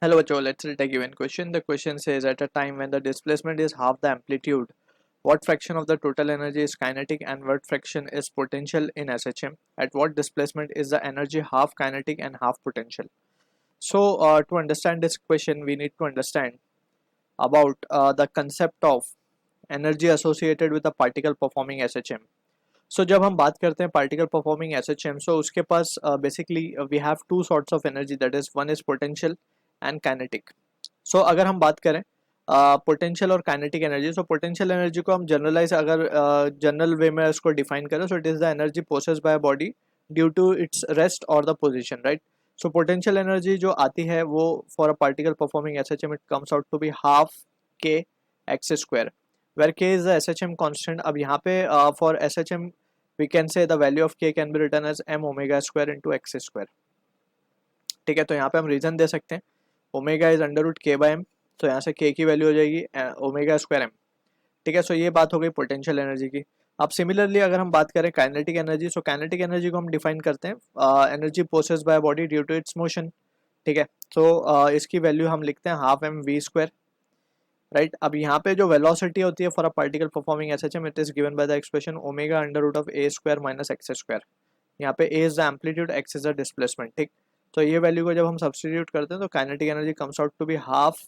Hello, Bacho. Let's take a given question. The question says at a time when the displacement is half the amplitude, what fraction of the total energy is kinetic and what fraction is potential in SHM? At what displacement is the energy half kinetic and half potential? So, to understand this question, we need to understand about the concept of energy associated with a particle performing SHM. So जब हम बात करते हैं particle performing SHM, so उसके पास basically we have two sorts of energy, that is one is potential and kinetic. So अगर हम बात करें पोटेंशियल और काइनेटिक एनर्जी, सो पोटेंशियल एनर्जी को हम जनरलाइज अगर जनरल वे में इसको डिफाइन करें, so it is the energy possess by body due to its rest और the position, right. So potential energy जो आती है वो for a particle performing SHM it comes out to be half K X square, where K is the SHM constant. अब यहाँ पे for SHM we can say the value of K can be written as M omega square into X square. ठीक है, तो यहाँ पे हम reason दे सकते हैं ओमेगा इज अंडर रूट के बाय एम, तो यहाँ से के की वैल्यू हो जाएगी ओमेगा स्क्वायर एम. ठीक है, सो ये बात हो गई पोटेंशियल एनर्जी की. अब सिमिलरली अगर हम बात करें kinetic energy, so kinetic energy को हम डिफाइन करते हैं energy possess by body due to its motion. ठीक है, तो इसकी वैल्यू हम लिखते हैं half M V square, right. अब यहाँ पे जो वेलोसिटी होती है for a particle performing SHM, it is given by the expression omega under root of A square minus X square. यहाँ पे A is the amplitude, X is the displacement. ठीक, तो ये वैल्यू को जब हम सब्स्टिट्यूट करते हैं तो kinetic energy comes out to be half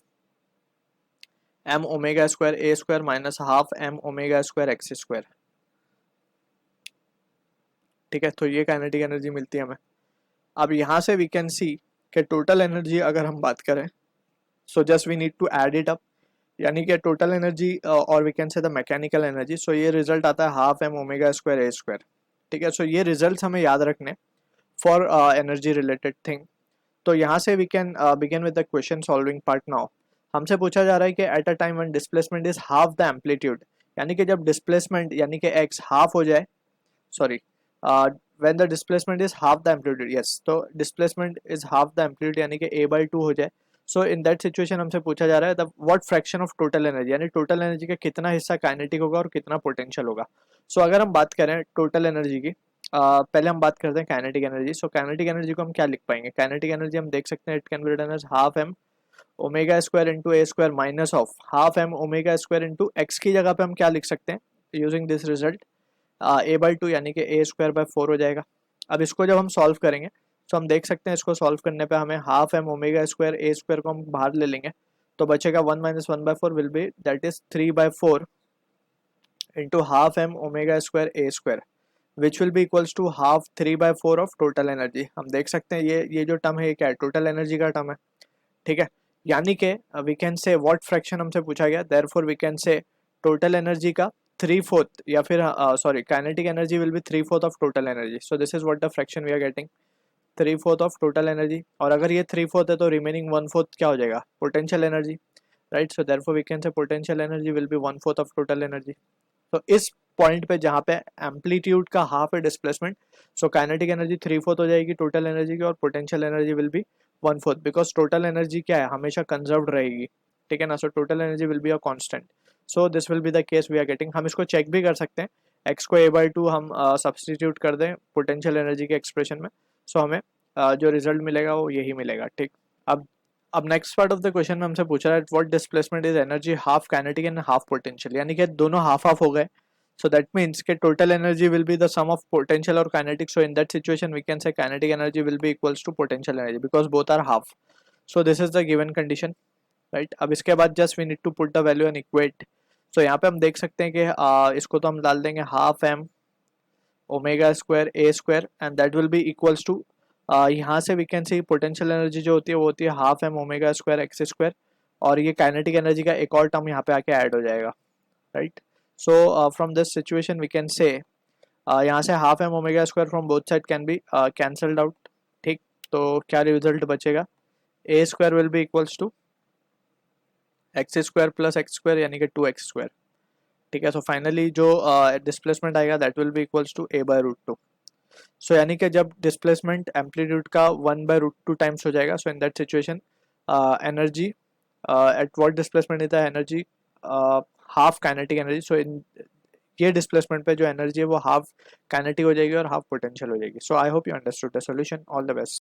M omega square A square minus half M omega square x square. ठीक है, तो ये काइनेटिक एनर्जी मिलती है हमें. अब यहाँ से वी कैन सी कि टोटल एनर्जी अगर हम बात करें, so just we need to add it up, यानी कि टोटल एनर्जी और we can say the mechanical energy. So ये रिजल्ट आता है हाफ एम ओमेगा स्क्वायर ए स्क्वायर. ठीक है, सो ये रिजल्ट हमें याद रखने फॉर एनर्जी रिलेटेड थिंग. तो यहाँ से we can begin with the question solving part now. हमसे पूछा जा रहा है कि at a time when displacement is half the amplitude, यानी कि जब डिस्प्लेसमेंट यानी कि एक्स हाफ हो जाए, sorry when the displacement is half the amplitude, yes, तो displacement is half the amplitude यानी कि a बाई 2 हो जाए. सो इन दैट सिचुएशन हमसे पूछा जा रहा है the what fraction of total energy, यानी टोटल एनर्जी का कितना हिस्सा काइनेटिक होगा और कितना पोटेंशियल होगा. सो अगर हम बात करें टोटल एनर्जी की, पहले हम बात करते हैं kinetic energy. So kinetic energy को हम क्या लिख पाएंगे? काइनेटिक एनर्जी हम देख सकते हैं it can be written as half M omega square into a square minus of half M omega square into x की जगह पे हम क्या लिख सकते हैं using this result a by 2 यानी कि ए स्क्वायर बाय 4 हो जाएगा. अब इसको जब हम सॉल्व करेंगे तो हम देख सकते हैं इसको सॉल्व करने पे हमें हाफ एम ओमेगा स्क्वायर ए स्क्वायर को हम बाहर ले लेंगे तो बचेगा 1 minus 1/4 will be that is 3/4 into half M omega square A square which will be equals to half 3/4 of total energy. हम देख सकते हैं ये जो टर्म है ये क्या है? टोटल एनर्जी का टर्म है. ठीक है, यानी कि we can say what fraction हमसे पूछा गया, therefore we can say total energy का 3/4 या फिर sorry kinetic energy will be 3/4 of total energy. So this is what the fraction we are getting, 3/4 of total energy. और अगर ये 3/4 है तो रिमेनिंग 1/4 क्या हो जाएगा? Potential energy, right. So therefore we can say potential energy will be 1/4 of total energy. तो इस पॉइंट पे जहाँ पे एम्पलीट्यूड का हाफ है डिस्प्लेसमेंट, सो काइनेटिक एनर्जी 3/4 हो जाएगी टोटल एनर्जी की और potential energy will be 1/4 because total energy क्या है? हमेशा कंजर्व्ड रहेगी. ठीक है ना, so total energy will be a constant. So this will be the case we are getting. हम इसको चेक भी कर सकते हैं, एक्स को a/2 हम सब्सटीट्यूट कर दें पोटेंशियल एनर्जी के एक्सप्रेशन में, सो हमें जो रिजल्ट मिलेगा वो यही मिलेगा. ठीक, अब next part of the question में हमसे पूछ रहा है what displacement is energy half kinetic and half potential, यानी कि दोनों हाफ हाफ हो गए. So that means कि total energy will be the sum of potential or kinetic. So in that situation we can say kinetic energy will be equals to potential energy because both are half. So this is the given condition, right? अब इसके बाद just we need to put the value and equate. So यहाँ पे हम देख सकते हैं कि इसको तो हम डाल देंगे half m omega square a square and that will be equals to यहाँ से we can see potential energy जो होती है वो होती है half m omega square x square और ये kinetic energy का एक और टर्म यहाँ पे आके ऐड हो जाएगा, right? So from this situation we can say यहाँ से half M omega square from both side can be cancelled out. ठीक, तो क्या रिजल्ट बचेगा? A square will be equals to X square plus X square यानी कि 2x square. ठीक है, सो फाइनली जो डिस्प्लेसमेंट आएगा that will be equals to a/√2. So यानी कि जब डिस्प्लेसमेंट एम्पलीट्यूड का 1/√2 टाइम्स हो जाएगा, so in that situation energy at what displacement is the energy half kinetic energy. So in ये डिस्प्लेसमेंट पे जो एनर्जी है वो हाफ काइनेटिक हो जाएगी और हाफ पोटेंशियल हो जाएगी. So I hope you understood the solution. All the best.